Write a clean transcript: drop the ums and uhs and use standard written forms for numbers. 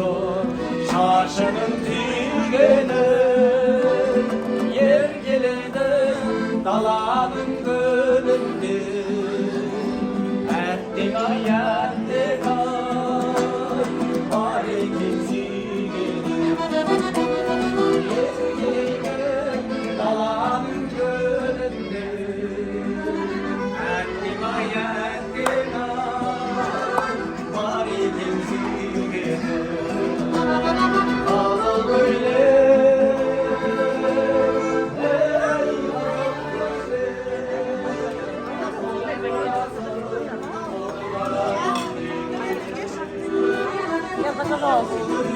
oldu şaşının tüygeni. Yer geledi dalanın gölündü, ettik ayettik ay, bari kimsigeni. Yer geledi dalanın gölündü, ettik ayettik ay, bari kimsigeni. Al böyle Ya bakalım olsun.